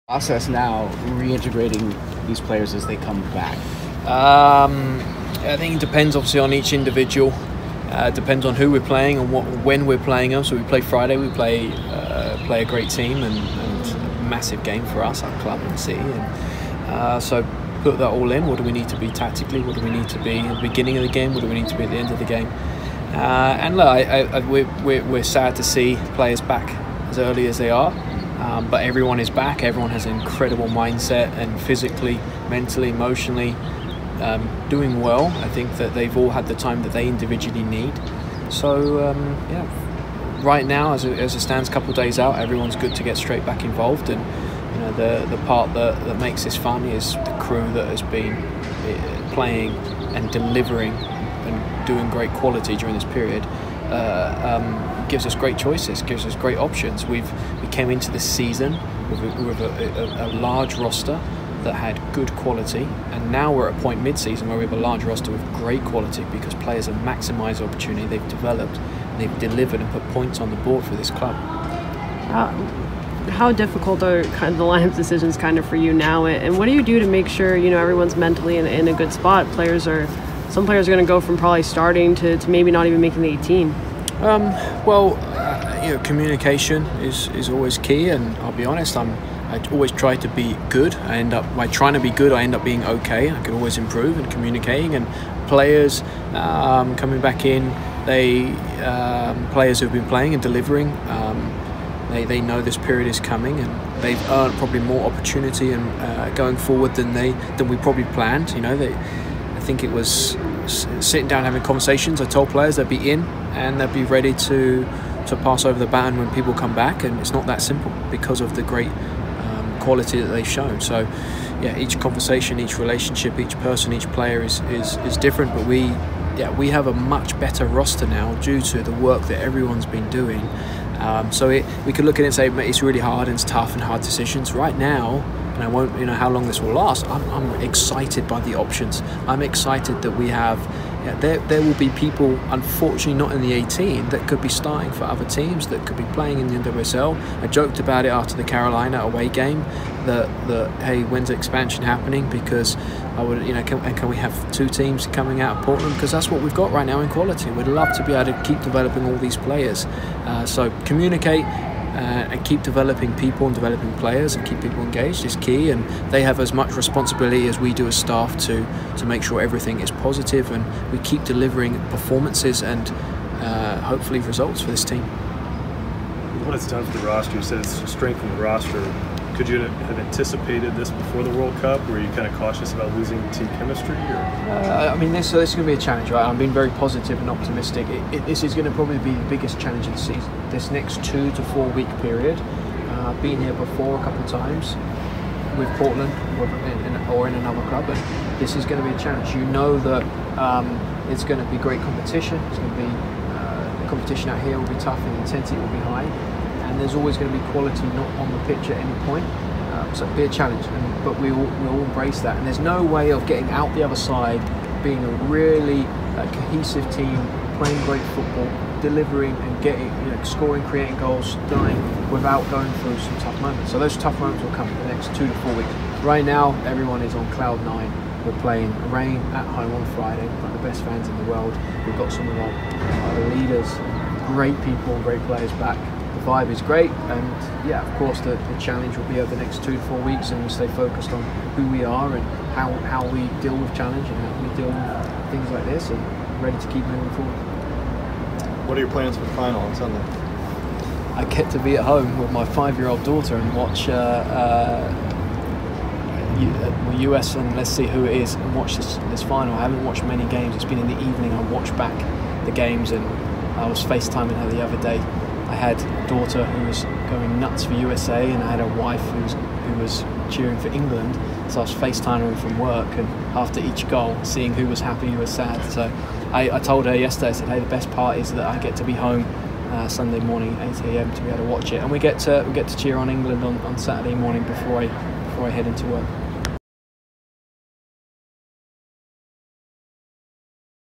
Process now reintegrating these players as they come back? I think it depends obviously on each individual. Depends on who we're playing and when we're playing them. So we play Friday, we play a great team and a massive game for us, our club and city. And so put that all in. What do we need to be tactically? What do we need to be at the beginning of the game? What do we need to be at the end of the game? And look, we're sad to see players back as early as they are. But everyone is back. Everyone has an incredible mindset and physically, mentally, emotionally doing well. I think that they've all had the time that they individually need. So yeah, right now, as it stands, a couple of days out, everyone's good to get straight back involved. And you know, the part that makes this fun is the crew that has been playing and delivering and doing great quality during this period. Gives us great choices, gives us great options. We came into this season with a large roster that had good quality, and now we're at a point mid-season where we have a large roster with great quality because players have maximised the opportunity, they've developed, and they've delivered and put points on the board for this club. How difficult are kind of the lineup decisions kind of for you now, and what do you do to make sure everyone's mentally in a good spot? Some players are going to go from probably starting to maybe not even making the 18. Communication is always key, and I'll be honest, I always try to be good. By trying to be good, I end up being okay. I can always improve in communicating, and players coming back in, players who've been playing and delivering, they know this period is coming, and they've earned probably more opportunity and going forward than we probably planned. I think it was sitting down having conversations. I told players they'd be in and they'd be ready to pass over the baton when people come back, and it's not that simple because of the great quality that they've shown. So yeah, each conversation, each relationship, each person, each player is different, but we have a much better roster now due to the work that everyone's been doing. So we could look at it and say it's really hard and it's tough and hard decisions right now, and I won't how long this will last. I'm excited by the options. I'm excited that we have there will be people, unfortunately not in the 18, that could be starting for other teams, that could be playing in the NWSL. I joked about it after the Carolina away game that hey, when's the expansion happening? Because I would can we have two teams coming out of Portland, because that's what we've got right now in quality. We'd love to be able to keep developing all these players. So communicate and keep developing people and developing players and keep people engaged is key, and they have as much responsibility as we do as staff to make sure everything is positive and we keep delivering performances and hopefully results for this team. What it's done for the roster, you said it's strengthened the roster. Could you have anticipated this before the World Cup? Were you kind of cautious about losing team chemistry? This is going to be a challenge, right? I'm being very positive and optimistic. This is going to probably be the biggest challenge of the season. This next 2 to 4 week period. Been here before a couple of times with Portland or in another club, and this is going to be a challenge. That it's going to be great competition. It's going to be the competition out here will be tough and the intensity will be high. And there's always going to be quality not on the pitch at any point, so it'll be a challenge, but we'll embrace that. And there's no way of getting out the other side, being a really cohesive team, playing great football, delivering and getting, scoring, creating goals, without going through some tough moments. So those tough moments will come in the next 2 to 4 weeks. Right now, everyone is on cloud 9. We're playing rain at home on Friday. We've got the best fans in the world. We've got some of our leaders, great people, great players back. The vibe is great, and yeah, of course the challenge will be over the next 2 to 4 weeks, and we stay focused on who we are and how we deal with challenge and how we deal with things like this, and ready to keep moving forward. What are your plans for the final on Sunday? I get to be at home with my 5-year-old daughter and watch US, and let's see who it is, and watch this final. I haven't watched many games. It's been in the evening. I watched back the games, and I was FaceTiming her the other day. I had a daughter who was going nuts for USA, and I had a wife who was cheering for England. So I was FaceTiming her from work, and after each goal, seeing who was happy, who was sad. So I told her yesterday, I said, hey, the best part is that I get to be home Sunday morning, 8 AM, to be able to watch it, and we get to cheer on England on Saturday morning before I head into work.